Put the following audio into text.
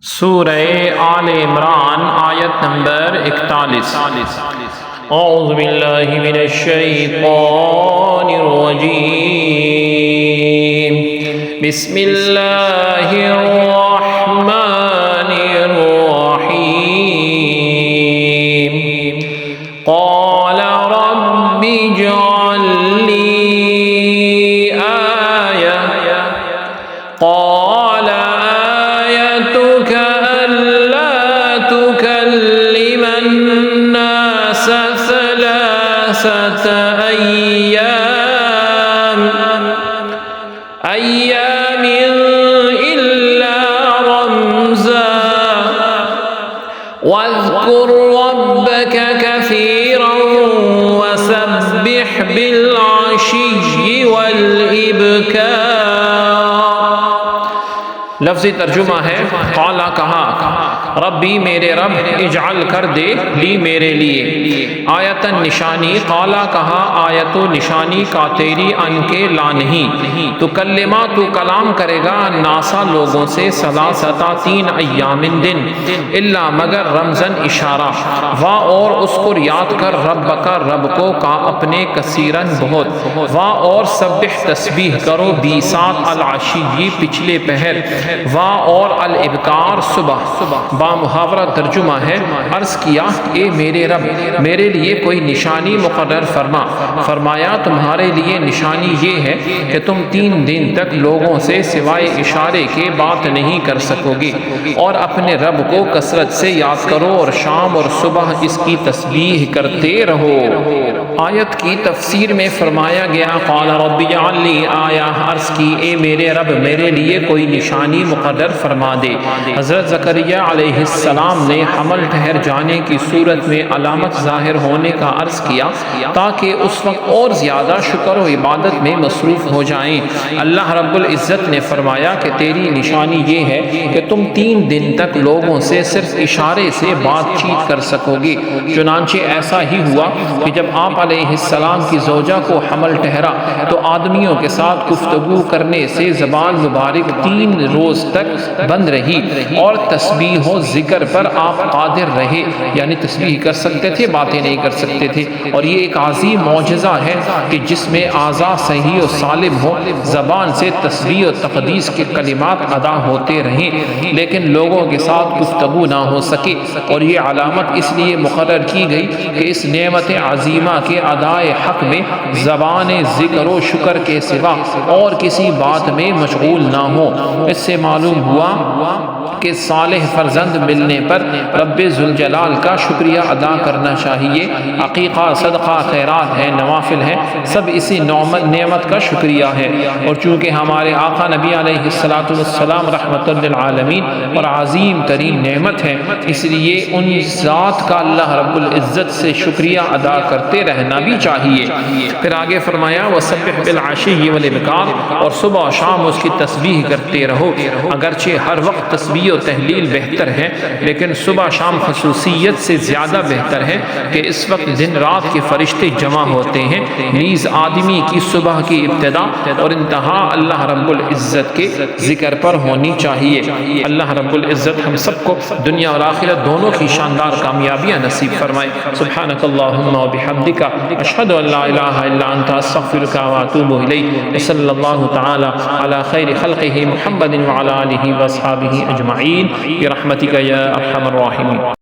سورہ آل عمران آیت نمبر 41۔ اعوذ باللہ من الشیطان الرجیم، بسم اللہ الرحمن الرحیم۔ قال رب اجعل لی آیہ، قال آیتک ألا تكلم الناس ثلاثة أيام إلا رمزا واذكر ربك كثيرا وسبح بالعشي والإبكار۔ لفظی ترجمہ ہے، قالا کہا، ربی میرے رب، اجعل کر دے، لی میرے لیے، آیتن نشانی، قالا کہا، آیت نشانی کا تیری ان کے لا نہیں، تو کلمہ تو کلام کرے گا، ناسا لوگوں سے، ثلاثتا 3 ایام دن، الا مگر رمزن اشارہ، وا اور اس کو یاد کر، رب کا رب کو، کا اپنے کثیرن بہت، وا اور سبح تسبیح کرو، بیسات العشی پچھلے پہر، وا اور الابکار صبح، با محاورہ ترجمہ ہے، عرض کیا اے میرے رب میرے لیے کوئی نشانی مقرر فرما، فرمایا تمہارے لیے نشانی یہ ہے کہ تم 3 دن تک لوگوں سے سوائے اشارے کے بات نہیں کر سکو گے، اور اپنے رب کو کثرت سے یاد کرو اور شام اور صبح اس کی تسبیح کرتے رہو۔ آیت کی تفسیر میں فرمایا گیا، قال رب اجعل لی آیہ، عرض کی اے میرے رب میرے لیے کوئی نشانی مقرر فرما دے۔ حضرت زکریا علیہ السلام نے حمل ٹھہر جانے کی صورت میں علامت ظاہر ہونے کا عرض کیا تاکہ اس وقت اور زیادہ شکر و عبادت میں مصروف ہو جائیں۔ اللہ رب العزت نے فرمایا کہ تیری نشانی یہ ہے کہ تم 3 دن تک لوگوں سے صرف اشارے سے بات چیت کر سکو گے۔ چنانچہ ایسا ہی ہوا کہ جب آپ علیہ السلام کی زوجہ کو حمل ٹھہرا تو آدمیوں کے ساتھ گفتگو کرنے سے زبان مبارک 3 روز تک بند رہی، اور تسبیح و ذکر پر آپ قادر رہے، یعنی تسبیح کر سکتے تھے، باتیں نہیں کر سکتے تھے۔ اور یہ ایک عظیم معجزہ ہے کہ جس میں اعضاء صحیح و سالم ہو، زبان سے تسبیح و تقدیس کے کلمات ادا ہوتے رہیں لیکن لوگوں کے ساتھ گفتگو نہ ہو سکے، اور یہ علامت اس لیے مقرر کی گئی کہ اس نعمت عظیمہ کے ادائے حق میں زبان ذکر و شکر کے سوا اور کسی بات میں مشغول نہ ہو۔ اس سے معلوم ہوا کہ صالح فرزند ملنے پر رب ذوالجلال کا شکریہ ادا کرنا چاہیے۔ عقیقہ، صدقہ، خیرات ہیں، نوافل ہیں، سب اسی نعمت کا شکریہ ہے۔ اور چونکہ ہمارے آقا نبی علیہ السلام رحمت للعالمین اور عظیم ترین نعمت ہے، اس لیے ان ذات کا اللہ رب العزت سے شکریہ ادا کرتے رہنا بھی چاہیے۔ پھر آگے فرمایا وَسَبِّحْ بِالْعَشِيِّ وَالْإِبْكَارِ، اور صبح و شام اس کی تسبیح کرتے رہو۔ اگرچہ ہر وقت تسبیح و تحلیل بہتر ہے، لیکن صبح شام خصوصیت سے زیادہ بہتر ہے کہ اس وقت دن رات کے فرشتے جمع ہوتے ہیں، نیز آدمی کی صبح کی ابتدا اور انتہا اللہ رب العزت کے ذکر پر ہونی چاہیے۔ اللہ رب العزت ہم سب کو دنیا اور آخرت دونوں کی شاندار کامیابیاں نصیب فرمائے۔ سبحانک اللہم و بحمدک، اشہد ان لا الہ الا انت، استغفرک و اتوب الیک، صلی اللہ تعالی علی خیر خلقہ محمد وعلی آلہ واصحابہ اجمعین برحمتک یا ارحم الراحمین۔